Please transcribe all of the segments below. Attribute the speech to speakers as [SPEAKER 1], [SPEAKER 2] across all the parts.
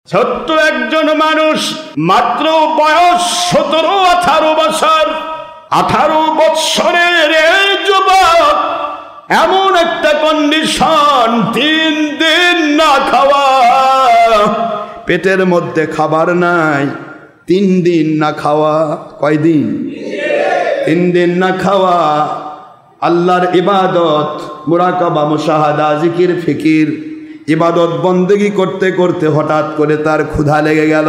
[SPEAKER 1] ছোট্ট একজন মানুষ, মাত্র বয়স 17-18 বছর। 18 বৎসরের এই যুবক, এমন একটা কন্ডিশন, 3 দিন না খাওয়া, পেটের মধ্যে খাবার নাই, 3 দিন না খাওয়া। কয়দিন? 3 দিন না খাওয়া। আল্লাহর ইবাদত, মুরাকাবা, মুশাহাদা, জিকির ফিকির, ইবাদত বন্দেগি করতে করতে হঠাৎ করে তার ক্ষুধা লেগে গেল।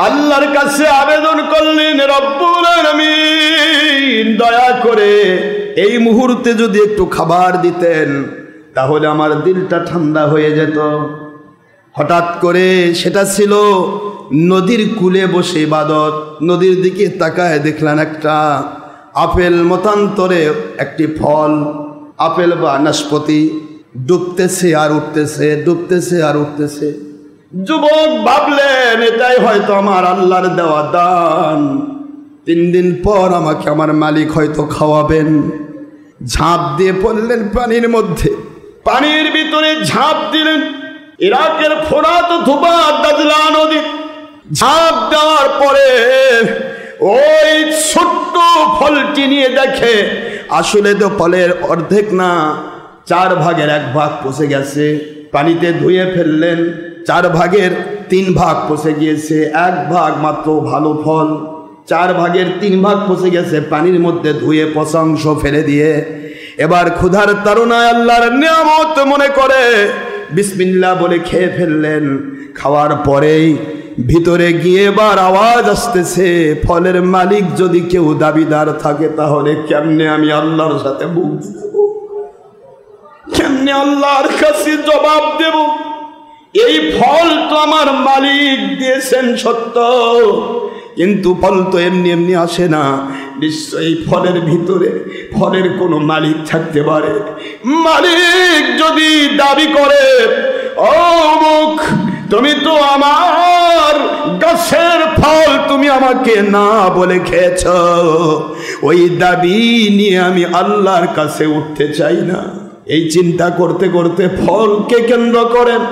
[SPEAKER 1] আল্লাহর কাছে আবেদন করলেন, রব্বুল আলামিন দয়া করে এই মুহূর্তে যদি একটু খাবার দিতেন তাহলে আমার দিলটা ঠান্ডা হয়ে যেত। হঠাৎ করে সেটা ছিল নদীর কূলে বসে ইবাদত। নদীর দিকে তাকায় দেখলেন একটা আপেল মতান্তরে একটি ফল, আপেল বা নাশপাতি ডুবতেছে আর উঠতেছে, ডুবতেছে আর উঠতেছে। যুবক ভাবলেন, এটাই হয়তো আমার আল্লাহর দেওয়া দান, 3 দিন পর আমাকে আমার মালিক হয়তো খাওয়াবেন। ঝাঁপ দিয়ে পড়লেন পানির মধ্যে, পানির ভিতরে ঝাঁপ দিলেন। ইরাকের ফোরাত অথবা দাজলা নদী। ঝাঁপ দেওয়ার পরে ওই ছোট্ট ফলটি নিয়ে দেখে আসলে তো ফলের অর্ধেক না, 4 ভাগের 1 ভাগ পচে গেছে। পানিতে ধুয়ে ফেললেন, 4 ভাগের 3 ভাগ পচে গিয়েছে, 1 ভাগ মাত্র ভালো ফল। 4 ভাগের 3 ভাগ পচে গেছে। পানির মধ্যে ধুয়ে পচা অংশ ফেলে দিয়ে এবার ক্ষুধার তাড়নায় আল্লাহর নিয়ামত মনে করে বিসমিল্লাহ বলে খেয়ে ফেললেন। খাওয়ার পরেই ভিতরে গিয়ে এবার আওয়াজ আসতেছে, ফলের মালিক যদি কেউ দাবিদার থাকে তাহলে কেমনে আমি আল্লাহর সাথে বুঝ দেব, কেমনে আল্লাহর কাছে জবাব দেব? এই ফল তো আমার মালিক দিয়েছেন সত্য, কিন্তু ফল তো এমনি এমনি আসে না। নিশ্চয়ই ফলের ভিতরে ফলের কোনো মালিক থাকতে পারে। মালিক যদি দাবি করে, ও মুখ, তুমি তো আমার গাছের ফল তুমি আমাকে না বলে খেয়েছ, ওই দাবি নিয়ে আমি আল্লাহর কাছে উঠতে চাই না। এই চিন্তা করতে করতে ফলকে কেন্দ্র করেন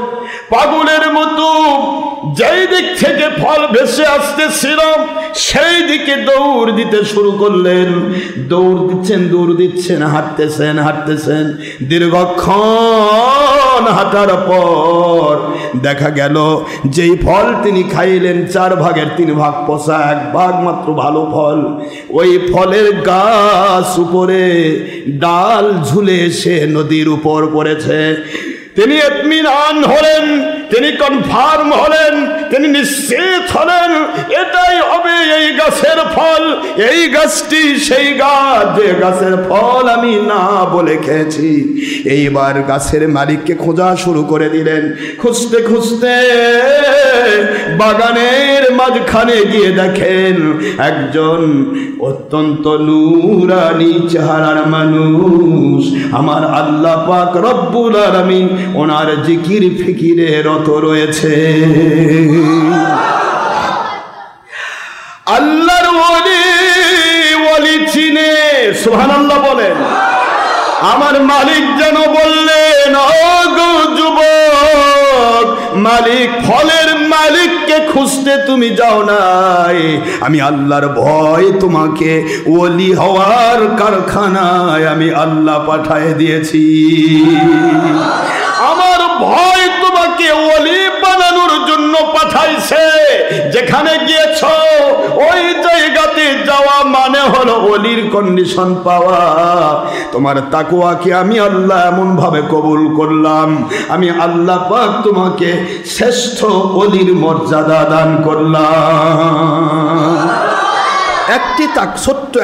[SPEAKER 1] পাগলের মতো যেই দিক থেকে ফল ভেসে আসতেছিল সেই দিকে দৌড় দিতে শুরু করলেন। দৌড় দিচ্ছেন, হাঁটতেছেন। দীর্ঘক্ষণ হাঁটার পর দেখা গেল যেই ফল তিনি খাইলেন 4 ভাগের 3 ভাগ পচা, 1 ভাগ মাত্র ভালো ফল। ওই ফলের গাছ উপরে ডাল ঝুলে এসে নদীর উপর পড়েছে। তিনি ইতমিনান হলেন, তিনি কনফার্ম হলেন, তিনি নিশ্চিত হলেন এটাই হবে এই গাছের ফল, এই গাছটি সেই গাছ যে গাছের ফল আমি না বলে খেয়েছি। এইবার গাছের মালিককে খোঁজা শুরু করে দিলেন। খুঁজতে খুঁজতে বাগানের মাঝখানে গিয়ে দেখেন একজন অত্যন্ত নূরানি চেহারার মানুষ, আমার আল্লাহ পাক রব্বুল আলামিন ওনার জিকির ফিকিরে রত রয়েছে। আল্লাহর ওলি চিনে, সুবহানাল্লাহ বলেন। আমার মালিক যেন বললেন, ও গো যুবক, মালিক ফলের মালিককে খুঁজতে তুমি যাও নাই, আমি আল্লাহর ভয় তোমাকে ওলি হওয়ার কারখানায় আমি আল্লাহ পাঠিয়ে দিয়েছি। আমার ভয় তোমাকে ওলি বানানোর জন্য পাঠাইছে। যেখানে গিয়েছ ওই জায়গাতে যাওয়া মানে হলো ওলির কন্ডিশন পাওয়া। তোমার তাকওয়াকে আমি আল্লাহ এমন ভাবে কবুল করলাম, আমি আল্লাহ পাক তোমাকে শ্রেষ্ঠ ওলির মর্যাদা দান করলাম। ছোট্ট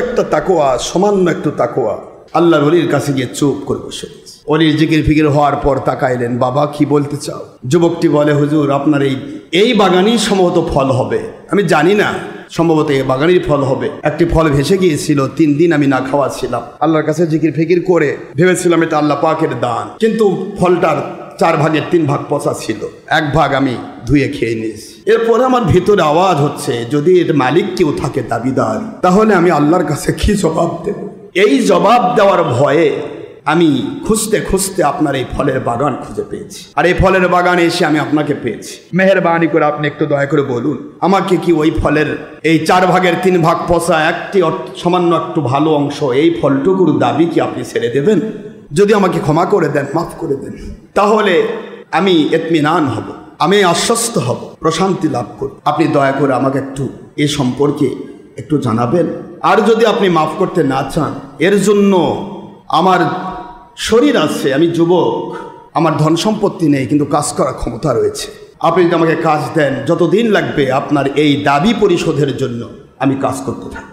[SPEAKER 1] একটা তাকওয়া, সামান্য একটু তাকওয়া, আল্লাহর ওলির কাছে গিয়ে চুপ করে বসে। ওলির জিকির ফিকির হওয়ার পর তাকাইলেন, বাবা কি বলতে চাও? যুবকটি বলে, হুজুর আপনার এই বাগানই সম্ভবত ফল হবে। আমি জানি না, সম্ভবত এই বাগানের ফল হবে। একটি ফল ভেসে গিয়েছিল, 3 দিন আমি না খাওয়া ছিলাম। আল্লাহর কাছে জিকির ফিকির করে ভেবেছিলাম এটা আল্লাহ পাকের দান, কিন্তু ফলটার 4 ভাগের 3 ভাগ পচা ছিল, 1 ভাগ আমি ধুয়ে খেয়ে নিয়েছি। এরপরে আমার ভিতরে আওয়াজ হচ্ছে, যদি এর মালিক কেউ থাকে দাবিদার, তাহলে আমি আল্লাহর কাছে কি জবাব দেব? এই জবাব দেওয়ার ভয়ে আমি খুঁজতে খুঁজতে আপনার এই ফলের বাগান খুঁজে পেয়েছি, আর এই ফলের বাগানে এসে আমি আপনাকে পেয়েছি। মেহেরবানি করে আপনি একটু দয়া করে বলুন, আমাকে কি ওই ফলের এই 4 ভাগের 3 ভাগ পচা একটি সামান্য একটু ভালো অংশ, এই ফলটুকুর দাবি কি আপনি ছেড়ে দেবেন? যদি আমাকে ক্ষমা করে দেন, মাফ করে দেন, তাহলে আমি ইতমিনান হব, আমি আশ্বস্ত হব, প্রশান্তি লাভ করব। আপনি দয়া করে আমাকে একটু এ সম্পর্কে একটু জানাবেন। আর যদি আপনি মাফ করতে না চান, এর জন্য আমার শরীর আছে, আমি যুবক, আমার ধন সম্পত্তি নেই, কিন্তু কাজ করার ক্ষমতা রয়েছে। আপনি যদি আমাকে কাজ দেন, যতদিন লাগবে আপনার এই দাবি পরিশোধের জন্য আমি কাজ করতে থাকি।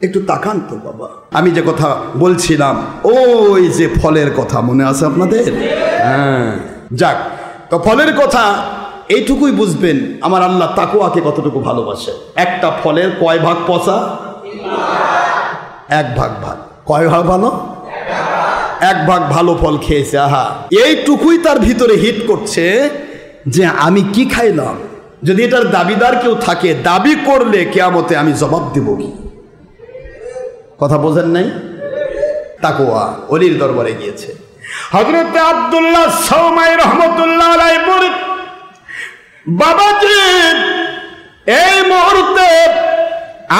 [SPEAKER 1] একটু তাকান তো বাবা, আমি যে কথা বলছিলাম, ওই যে ফলের কথা মনে আছে আপনাদের? হ্যাঁ, যাক, তো ফলের কথা এইটুকুই বুঝবেন আমার আল্লাহ তাকওয়াকে কতটুকু ভালোবাসে। একটা ফলের কয় ভাগ পচা? 1 ভাগ ভালো। কয় ভাগ ভালো? 1 ভাগ ভালো ফল খেয়েছে। আহা, এইটুকুই তার ভিতরে হিট করছে যে আমি কি খাইলাম। যদি এটার দাবিদার কেউ থাকে, দাবি করলে কিয়ামতে আমি জবাব দেব কি? কথা বোঝেন নাই? তাকওয়া ওলির দরবারে গিয়েছে। হযরত আব্দুল্লাহ সাওমাই রহমাতুল্লাহ আলাইহি বলেন, বাবাজি, এই মুহূর্তে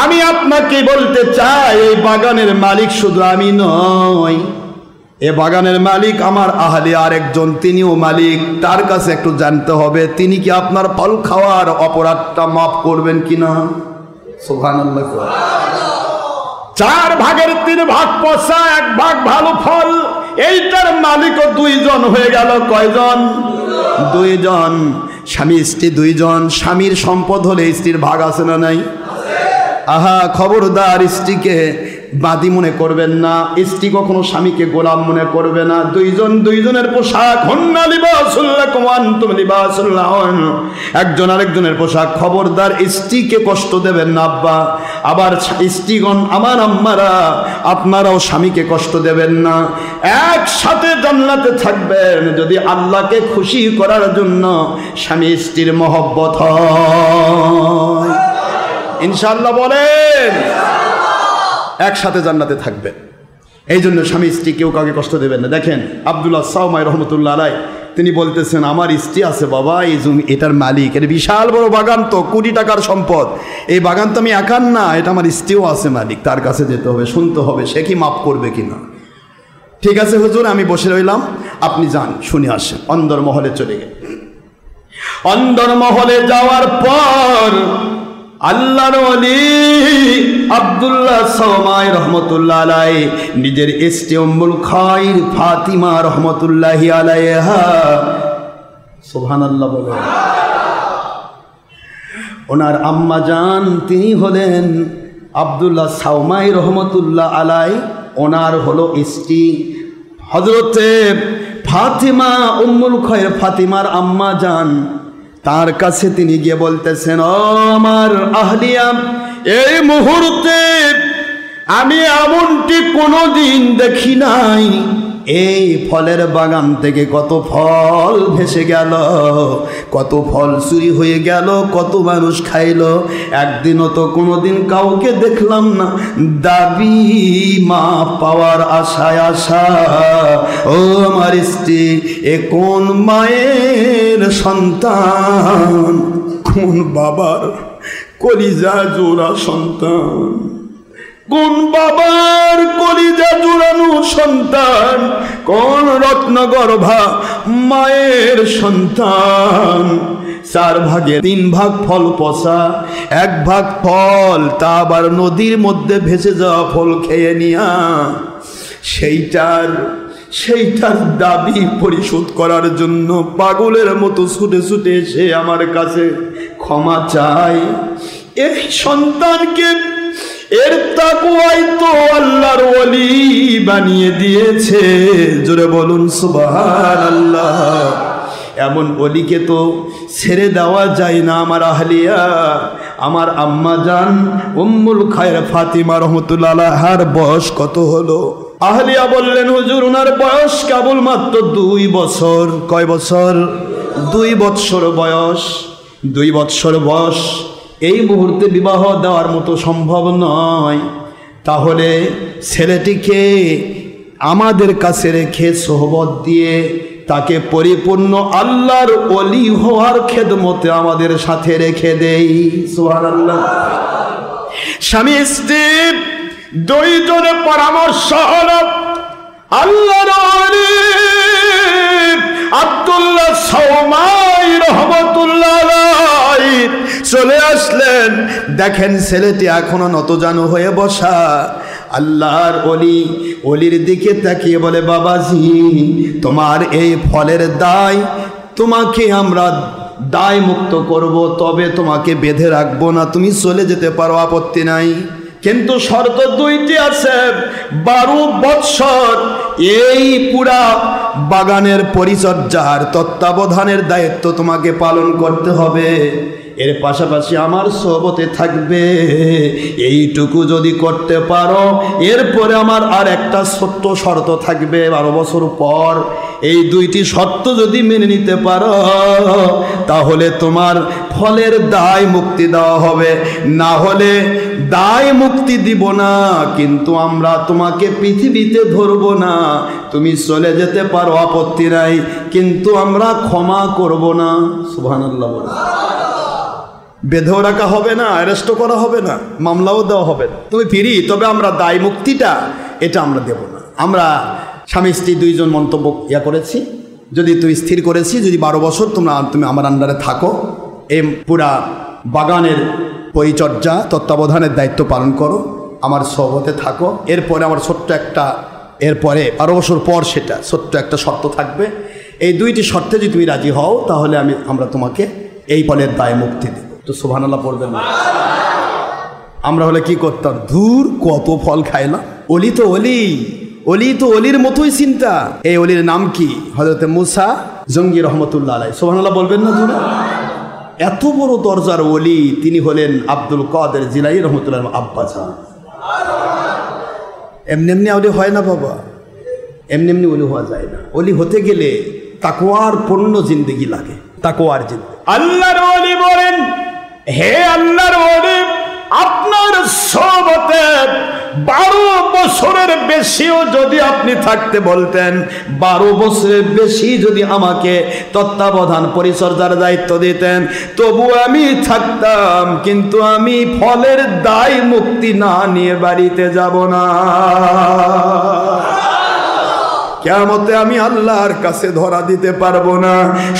[SPEAKER 1] আমি আপনাকে বলতে চাই, এই বাগানের মালিক শুধু আমি নই, এ বাগানের মালিক আমার আহলি আরেকজন, তিনিও মালিক। তার কাছে একটু জানতে হবে তিনি কি আপনার ফল খাওয়ার অপরাধটা মাফ করবেন কিনা। সুবহানাল্লাহ। 4 ভাগের 3 ভাগ পচা, 1 ভাগ ভালো ফল, এইটার মালিকও 2 জন হয়ে গেল। কয়জন? 2 জন। স্বামী স্ত্রী 2 জন। স্বামীর সম্পদ হলে স্ত্রীর ভাগ আছে না নাই? আহা, খবরদার স্ত্রীকে বাদী মনে করবেন না, স্ত্রী কখনো স্বামীকে গোলাম মনে করবে না। 2 জন 2 জনের পোশাক, হুন্না লিবাসুল লাকুম ওয়া আনতুম লিবাসুল লাহুন, একজন আরেকজনের পোশাক। খবরদার স্ত্রীকে কষ্ট দেবেন না আব্বা। আবার স্ত্রীগণ, আমার আম্মারা, আপনারাও স্বামীকে কষ্ট দেবেন না। একসাথে জান্নাতে থাকবেন যদি আল্লাহকে খুশি করার জন্য স্বামী স্ত্রীর মহব্বত হয়। ইনশাআল্লাহ বলেন, একসাথে জান্নাতে থাকবেন। এই জন্য স্বামী স্ত্রী কেউ কাউকে কষ্ট দেবেন না। দেখেন আব্দুল্লাহ সাওমাই রহমতুল্লাহ আলাইহি তিনি বলতেছেন, আমার স্ত্রী আছে বাবা, এই জমি এটার মালিক, এর বিশাল বড় বাগান, তো কোটি টাকার সম্পদ। এই বাগান তো আমি একার না, এটা আমার স্ত্রীও আছে মালিক, তার কাছে যেতে হবে, শুনতে হবে সে কি মাফ করবে কিনা। ঠিক আছে হুজুর, আমি বসে রইলাম, আপনি যান, শুনে আসেন। অন্দর মহলে চলে গেল। অন্দর মহলে যাওয়ার পর আল্লাহর ওলি আব্দুল্লাহ সাওমাই রহমতুল্লাহ আলাইহি নিজের স্ত্রী উম্মুল খায়র ফাতিমা রহমতুল্লাহি আলাইহা, সুবহানাল্লাহ বলে, ওনার আম্মা জান তিনি হলেন আব্দুল্লাহ সাওমাই রহমতুল্লাহ আলাইহি, ওনার হলো স্ত্রী হযরতে ফাতিমা উম্মুল খায়র ফাতিমার আম্মা জান। তার কাছে তিনি গিয়ে বলতেছেন, ও আমার আহলিয়া, এই মুহূর্তে আমি এমনটি কোনোদিন দেখি নাই। এই ফলের বাগান থেকে কত ফল ভেসে গেল, কত ফল চুরি হয়ে গেল, কত মানুষ খাইলো, একদিনও তো কোনোদিন কাউকে দেখলাম না দাবি মা পাওয়ার আশায় আশা। ও আমার স্ত্রী, এ কোন মায়ের সন্তান, কোন বাবার কলিজা জোড়া সন্তান, কোন বাবার কলিজা জোড়ানো সন্তান, কোন রত্নগর্ভা মায়ের সন্তান। 4 ভাগে 3 ভাগ ফল পচা, 1 ভাগ ফল তা আবার নদীর মধ্যে ভেসে যাওয়া ফল খেয়ে নিয়া সেইটার দাবি পরিশোধ করার জন্য পাগলের মতো ছুটে ছুটে এসে আমার কাছে ক্ষমা চাই। এই সন্তানকে এর তাকওয়াই তো আল্লাহর ওলি বানিয়ে দিয়েছে। জোরে বলুন সুবহানাল্লাহ। এমন ওলিকে তো ছেড়ে দেওয়া যায় না। আমার আহলিয়া, আমার আম্মা জান উম্মুল খায়র ফাতিমা রহমতুল্লাহ আলাইহার বয়স কত হলো? আহলিয়া বললেন, হুজুর ওনার বয়স কেবল মাত্র 2 বছর। কয় বছর? 2 বছর বয়স। 2 বছর বয়স। এই মুহূর্তে বিবাহ দেওয়ার মতো সম্ভব নয়। তাহলে ছেলেটিকে আমাদের কাছে রেখে সোহবত দিয়ে তাকে পরিপূর্ণ আল্লাহর ওলি হওয়ার খেদমতে আমাদের সাথে রেখে দেই। সুবহানাল্লাহ। স্বামী স্ত্রী দুইজনে পরামর্শ হলো আল্লাহর ওলি আব্দুল্লাহ সৌমাই রহমতুল্লাহ আলাইহি চলে আসলেন। দেখেন ছেলেটি এখনো নতজানু হয়ে বসা। আল্লাহর অলির দিকে তাকিয়ে বলে, বাবাজি তোমার এই ফলের দায়, তোমাকে আমরা দায় মুক্ত করব, তবে তোমাকে বেঁধে রাখবো না, তুমি চলে যেতে পারো, আপত্তি নাই। কিন্তু শর্ত দুইটি আছে। 12 বৎসর এই পুরা বাগানের পরিচর্যার তত্ত্বাবধানের দায়িত্ব তোমাকে পালন করতে হবে। এর পাশাপাশি আমার সোহবতে থাকবে। এইটুকু যদি করতে পারো, এরপরে আমার আর একটা ছোট্ট শর্ত থাকবে। 12 বছর পর এই দুইটি শর্ত যদি মেনে নিতে পারো, তাহলে তোমার ফলের দায় মুক্তি দেওয়া হবে। না হলে দায় মুক্তি দিব না, কিন্তু আমরা তোমাকে পৃথিবীতে ধরবো না, তুমি চলে যেতে পারো, আপত্তি নাই, কিন্তু আমরা ক্ষমা করব না। সুবহানাল্লাহ। বেঁধেও রাখা হবে না, অ্যারেস্টও করা হবে না, মামলাও দেওয়া হবে না, তুমি ফিরি, তবে আমরা দায় মুক্তিটা এটা আমরা দেব না। আমরা স্বামী স্ত্রী দুইজন মন্তব্য করেছি, যদি তুই স্থির করেছি যদি 12 বছর তুমি আমার আন্ডারে থাকো, এই পুরা বাগানের পরিচর্যা তত্ত্বাবধানের দায়িত্ব পালন করো, আমার সোহবতে থাকো, এরপরে আমার এরপরে 12 বছর পর সেটা ছোট্ট একটা শর্ত থাকবে। এই দুইটি শর্তে যদি তুমি রাজি হও, তাহলে আমরা তোমাকে এই ফলের দায় মুক্তি দেব। তো সুবহানাল্লাহ পড়বেন না? আমরা হলে কি করতাম, ধুর কত ফল খাইলাম। অলি তো অলির মতোই চিন্তা। এই অলির নাম কি? হযরতে মুসা জঙ্গি রহমতুল্লাহ আলাইহি। সুবহানাল্লাহ বলবেন না জোরে? এত বড় দরজার অলি তিনি হলেন আব্দুল কাদের জিলানী রহমতুল্লাহ আব্বা জান। এমনি অলি হয় না বাবা, এমনি অলি হওয়া যায় না। অলি হতে গেলে তাকওয়ার পূর্ণ জিন্দেগি লাগে, তাকওয়ার জিন্দেগি। আল্লাহর ওলি বলেন, হে আল্লাহর ওলি, আপনার সোহবতে 12 বছরের বেশিও যদি আপনি থাকতে বলতেন, 12 বছরের বেশি যদি আমাকে তত্ত্বাবধান পরিচর্যার দায়িত্ব দিতেন, তবু আমি থাকতাম, কিন্তু আমি ফলের দায় মুক্তি না নিয়ে বাড়িতে যাব না। কিয়ামতে আমি আল্লাহর কাছে ধরা দিতে পারবো না।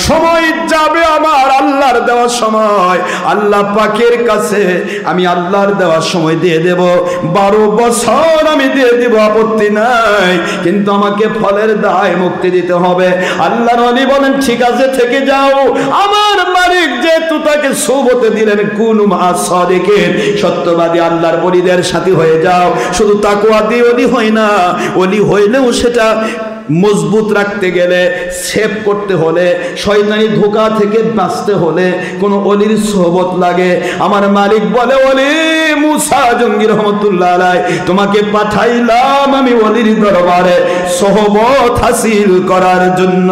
[SPEAKER 1] সময় যাবে আমার আল্লাহর দেওয়ার সময়, আল্লাহ পাকের কাছে আমি আল্লাহর দেওয়ার সময় দিয়ে দেব। 12 বছর আমি দিয়ে দেব, আপত্তি নাই, কিন্তু আমাকে ফলের দায় মুক্তি দিতে হবে। আল্লাহর ওলি বলেন, ঠিক আছে থেকে যাও, আমার মালিক যেহেতু তাকে সোহবতে দিলেন, কুনু মা'আস সাদিকিন, সত্যবাদী আল্লাহর ওলিদের সাথী হয়ে যাও। শুধু তাকওয়া দিয়ে ওলি হয় না, ওলি হইলেও সেটা মজবুত রাখতে গেলে, সেভ করতে হলে, শয়তানি ধোঁকা থেকে বাঁচতে হলে কোন অলির সোহবত লাগে। আমার মালিক বলে, ওলি মুসা জঙ্গি রহমতুল্লাহ আলাইহি, তোমাকে পাঠাইলাম আমি অলির দরবারে সোহবত হাসিল করার জন্য।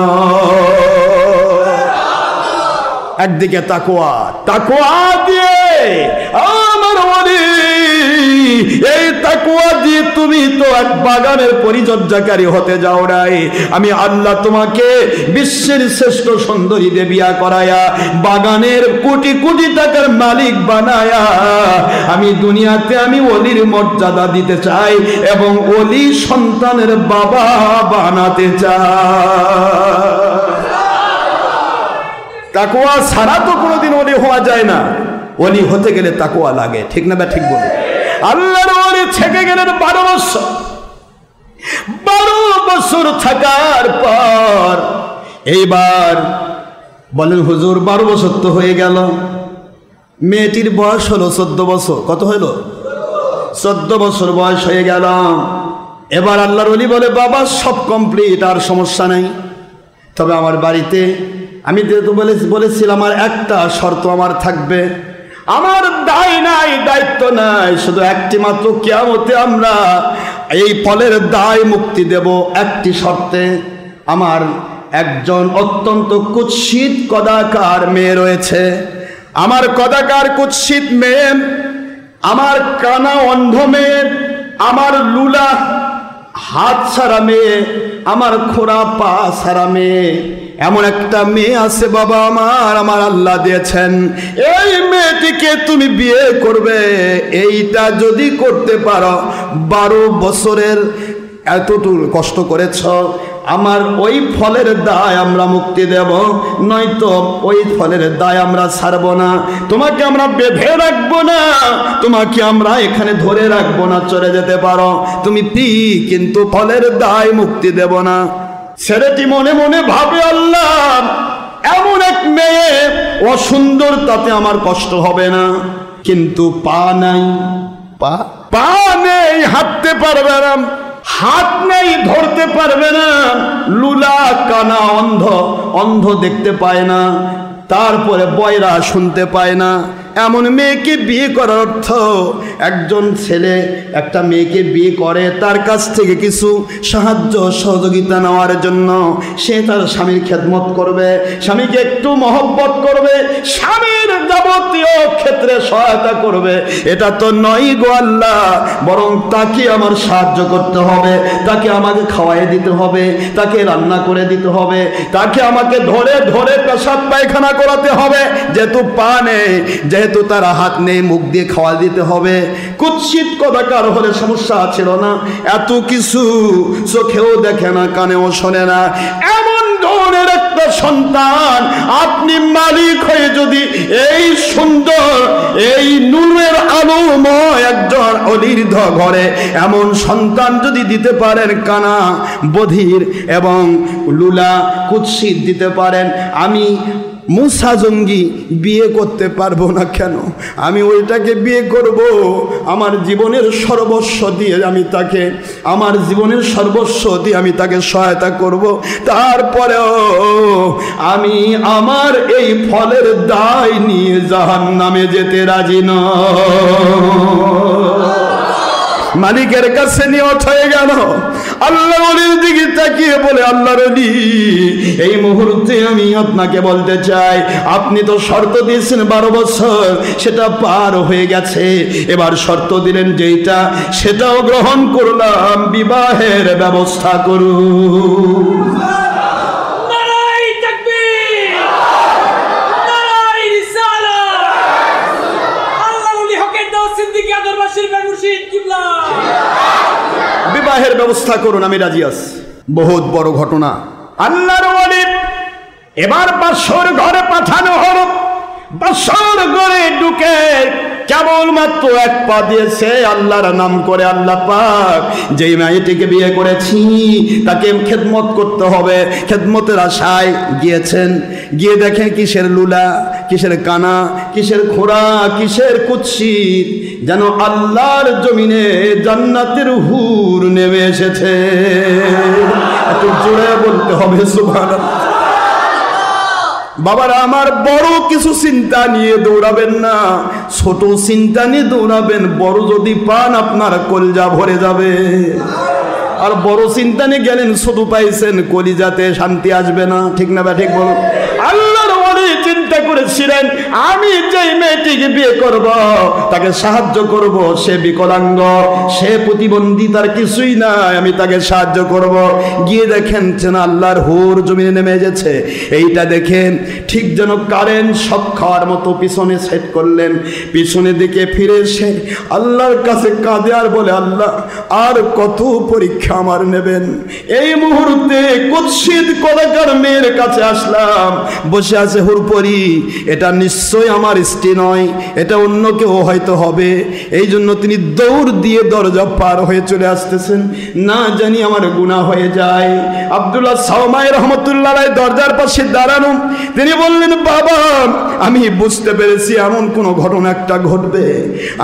[SPEAKER 1] একদিকে তাকওয়া দিয়ে আমার ওলি, এই তাকওয়া দিয়ে তুমি তো এক বাগানের পরিচর্যাকারী হতে যাও নাই। আমি আল্লাহ তোমাকে বিশ্বের শ্রেষ্ঠ সুন্দরী দেবিয়া করায়া, বাগানের কোটি কোটি টাকার মালিক বানায়া, আমি দুনিয়াতে আমি ওলির মর্যাদা দিতে চাই এবং ওলি সন্তানের বাবা বানাতে চাই। তাকওয়া ছাড়া তো কোনোদিন ওলি হওয়া যায় না। ওলি হতে গেলে তাকওয়া লাগে, ঠিক না? ঠিক বলে আল্লাহর ওলি থেকে গেলেন 12 বছর। 12 বছর থাকার পর এইবার বলেন, হুজুর 12 বছর তো হয়ে গেল, মেয়েটির বয়স হলো 14 বছর। কত হইল? 14 বছর বয়স হয়ে গেল। এবার আল্লাহর ওলি বলে, বাবা সব কমপ্লিট, আর সমস্যা নেই, তবে আমার বাড়িতে আমি যেহেতু বলেছিলাম আমার একটা শর্ত আমার থাকবে, আমার দায় নাই, দায়িত্ব নাই, শুধু একটি মাত্র, কিয়ামতে আমরা এই ফলের দায় মুক্তি দেব একটি শর্তে। আমার একজন অত্যন্ত কুৎসিত কদাকার মেয়ে রয়েছে, আমার কদাকার কুৎসিত মেয়ে, আমার কানা অন্ধ মেয়ে, আমার লুলা হাত ছাড়া মেয়ে, আমার খোড়া পা ছাড়া মেয়ে, এমন একটা মেয়ে আছে বাবা আমার আল্লাহ দিয়েছেন। এই মেয়েটিকে তুমি বিয়ে করবে, এইটা যদি করতে পারো, 12 বছরের এতটুকু কষ্ট করেছ, আমার ওই ফলের দায় আমরা মুক্তি দেব, নয়তো ওই ফলের দায় আমরা ছাড়বো না। তোমাকে আমরা বেঁধে রাখবো না, তোমাকে আমরা এখানে ধরে রাখবো না, চলে যেতে পারো তুমি, কিন্তু ফলের দায় মুক্তি দেব না। ছেলেটি মনে মনে ভাবে, আল্লাহ এমন এক মেয়ে অসুন্দর, তাতে আমার কষ্ট হবে না, কিন্তু পা নাই, পা নেই, হাঁটতে পারবে না, হাত নেই, ধরতে পারবে না, লুলা কানা, অন্ধ দেখতে পায় না, তারপরে বয়রা শুনতে পায় না। এমন মেয়েকে বিয়ে করার অর্থ, একজন ছেলে একটা মেয়েকে বিয়ে করে তার কাছ থেকে কিছু সাহায্য সহযোগিতা নেওয়ার জন্য সে তার স্বামীর খেদমত করবে, স্বামীকে একটু মহব্বত করবে, স্বামীর যাবতীয় ক্ষেত্রে সহায়তা করবে। এটা তো নয় গো আল্লাহ, বরং তাকে আমার সাহায্য করতে হবে, তাকে আমাকে খাওয়াই দিতে হবে, তাকে রান্না করে দিতে হবে, তাকে আমাকে ধরে ধরে পেশাব পায়খানা করাতে হবে, যেহেতু পা নেই, যেহেতু তার হাত নেই, মুখ দিয়ে খাওয়া দিতে হবে। কুৎসিত কদাকার হলে সমস্যা ছিল না, এত কিছু চোখেও দেখে না, কানেও শোনে না, এমন ধরনের একটা সন্তান আপনি মালিক হয়ে যদি এই সুন্দর, এই নূরের আলোময় একজন অলির ঘরে এমন সন্তান যদি দিতে পারেন, কানা, বধির এবং লুলা, কুৎসিত দিতে পারেন, আমি মুসা জঙ্গি বিয়ে করতে পারবো না কেন? আমি ওইটাকে বিয়ে করব, আমার জীবনের সর্বস্ব দিয়ে আমি তাকে, আমার জীবনের সর্বস্ব দিয়ে আমি তাকে সহায়তা করব। তারপরেও আমি আমার এই ফলের দায় নিয়ে জাহান্নামে যেতে রাজি নই। মালিকের কাছে নিয়ত হয়ে গেল। আল্লাহর ওলির দিকে তাকিয়ে বলে, আল্লাহর ওলি, এই মুহূর্তে আমি আপনাকে বলতে চাই, আপনি তো শর্ত দিয়েছেন 12 বছর, সেটা পার হয়ে গেছে, এবার শর্ত দিলেন যেটা, সেটাও গ্রহণ করলাম, বিবাহের ব্যবস্থা করুন। বিবাহের ব্যবস্থা করুন, আমি রাজি আছি। বহুত বড় ঘটনা। আল্লাহর ওলি এবার বাসর ঘরে পাঠানো হলো। বাসর ঘরে ঢুকে কেবলমাত্র এক পা দিয়েছে, আল্লাহর নাম করে, আল্লাহ পাক যেই মেয়েটিকে বিয়ে করেছি তাকে খেদমত করতে হবে, খেদমতের আশায় গিয়েছেন। গিয়ে দেখেন কিসের লুলা, কিসের কানা, কিসের খোড়া, কিসের কুৎসিত, যেন আল্লাহর জমিনে জান্নাতের হুর নেমে এসেছে। এত জোরে বলতে হবে সুবহানাল্লাহ। বাবারা আমার, বড় কিছু চিন্তা নিয়ে দৌড়াবেন না, ছোট চিন্তা নিয়ে দৌড়াবেন। বড় যদি পান আপনার কলিজা ভরে যাবে, আর বড় চিন্তা নিয়ে গেলেন শুধু পাইছেন, কলিজাতে শান্তি আসবে না। ঠিক না বা ঠিক বলুন? আল্লাহর ওলি চিন্তা করেছিলেন, আমি যেই মেয়েটিকে বিয়ে করব তাকে সাহায্য করব, সে বিকলাঙ্গ, সে প্রতিবন্ধী, তার কিছুই নাই, আমি তাকে সাহায্য করব। গিয়ে দেখেন যেন আল্লাহর হুর জমিনে নেমে এসেছে। এইটা দেখেন ঠিক যেন কারেন্ট শক খাওয়ার মতো পিছনে সেট করলেন। পিছনে দিকে ফিরে এসে আল্লাহর কাছে কাঁদে আর বলে, আল্লাহ আর কত পরীক্ষা আমার নেবেন? এই মুহূর্তে কুৎসিত কদাকার মেয়ের কাছে আসলাম, বসে আছে হুরপরি, এটা নিশ্চয় আমার স্ত্রী নয়, এটা অন্য কেউ হয়তো হবে। এই জন্য তিনি দৌড় দিয়ে দরজা পার হয়ে চলে আসতেছেন, না জানি আমার গুনাহ হয়ে যায়। আব্দুল্লাহ সাওমাই রহমতুল্লাহ আলাইহি দরজার পাশে দাঁড়ানো, তিনি বললেন, বাবা আমি বুঝতে পেরেছি এমন কোন ঘটনা একটা ঘটবে।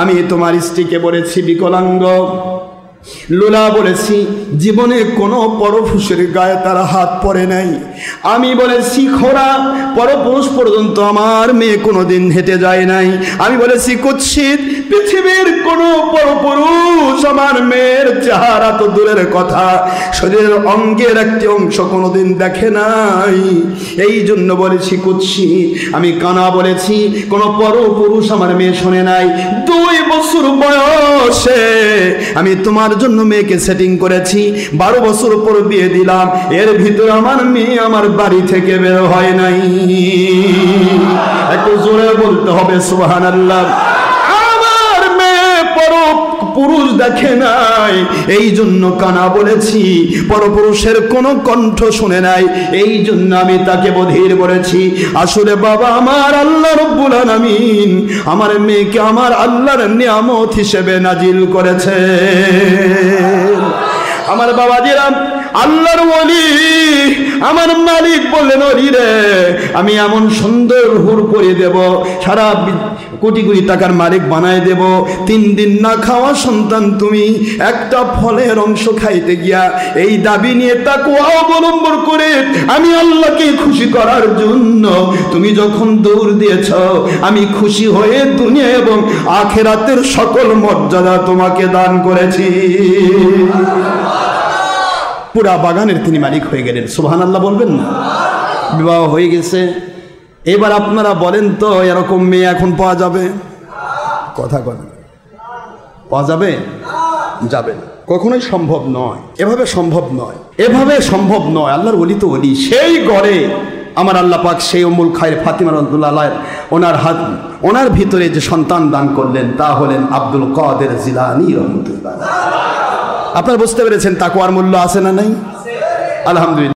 [SPEAKER 1] আমি তোমার স্ত্রীকে বলেছি বিকলাঙ্গ, লোলা বলেছি জীবনে কোনো পরপুরুষের গায়ে তারা হাত পড়ে নাই। আমি বলেছি খোরা পরপুরুষ পর্যন্ত আমার মেয়ে কোনোদিন হেঁটে যায় নাই। আমি বলেছি কুৎসিত পৃথিবীর কোনো পরপুরুষ আমার মেয়ের চেহারা তো দূরের কথা, শরীরের অঙ্গের একটি অংশ কোনোদিন দেখে নাই। এই জন্য বলেছি কুৎসিত। আমি কানা বলেছি কোনো পরপুরুষ আমার মেয়ে শোনে নাই। 2 বছর বয়সে আমি তোমার জন্য মেয়েকে সেটিং করেছি, 12 বছর পর বিয়ে দিলাম। এর ভিতরে আমার মেয়ে আমার বাড়ি থেকে বের হয় নাই। একটু জোরে বলতে হবে সুবহানাল্লাহ। আমার মেয়ে পরপুরুষ দেখে নাই, এই জন্য কানা বলেছি পরপুরুষের কোনো কণ্ঠ শুনে নাই। এই জন্য আমি তাকে বধির বলেছি। আসলে বাবা আমার আল্লাহ রাব্বুল আলামিন আমার মেয়েকে আমার আল্লাহর নিয়ামত হিসেবে নাজিল করেছে। আমার বাবাজিরা আল্লাহর ওলি আমার মালিক বললেন, ওলি রে আমি এমন সুন্দর হুর করে দেব, সারা কোটি কোটি টাকার মালিক বানায় দেব। 3 দিন না খাওয়া সন্তান তুমি, একটা ফলের অংশ খাইতে গিয়া এই দাবি নিয়ে তাকওয়া অবলম্বন করে আমি আল্লাহকে খুশি করার জন্য তুমি যখন দৌড় দিয়েছ, আমি খুশি হয়ে দুনিয়া এবং আখিরাতের সকল মর্যাদা তোমাকে দান করেছি। পুরা বাগানের তিনি মালিক হয়ে গেলেন। সুবহানাল্লাহ বলবেন না? বিবাহ হয়ে গেছে। এবার আপনারা বলেন তো এরকম মেয়ে এখন পাওয়া যাবে? কথা বলেন, পাওয়া যাবে? যাবে না, কখনোই সম্ভব নয়। এভাবে সম্ভব নয়, এভাবে সম্ভব নয়। আল্লাহর ওলি তো ওলি। সেই গড়ে আমার আল্লাহ পাক সেই উম্মুল খায়র ফাতিমা রাদিয়াল্লাহু আনহা ওনার ভিতরে যে সন্তান দান করলেন তা হলেন আব্দুল কাদের জিলানী রাহমাতুল্লাহ। আপনারা বুঝতে পেরেছেন তাকওয়ার মূল্য আছে না নাই? আলহামদুলিল্লাহ।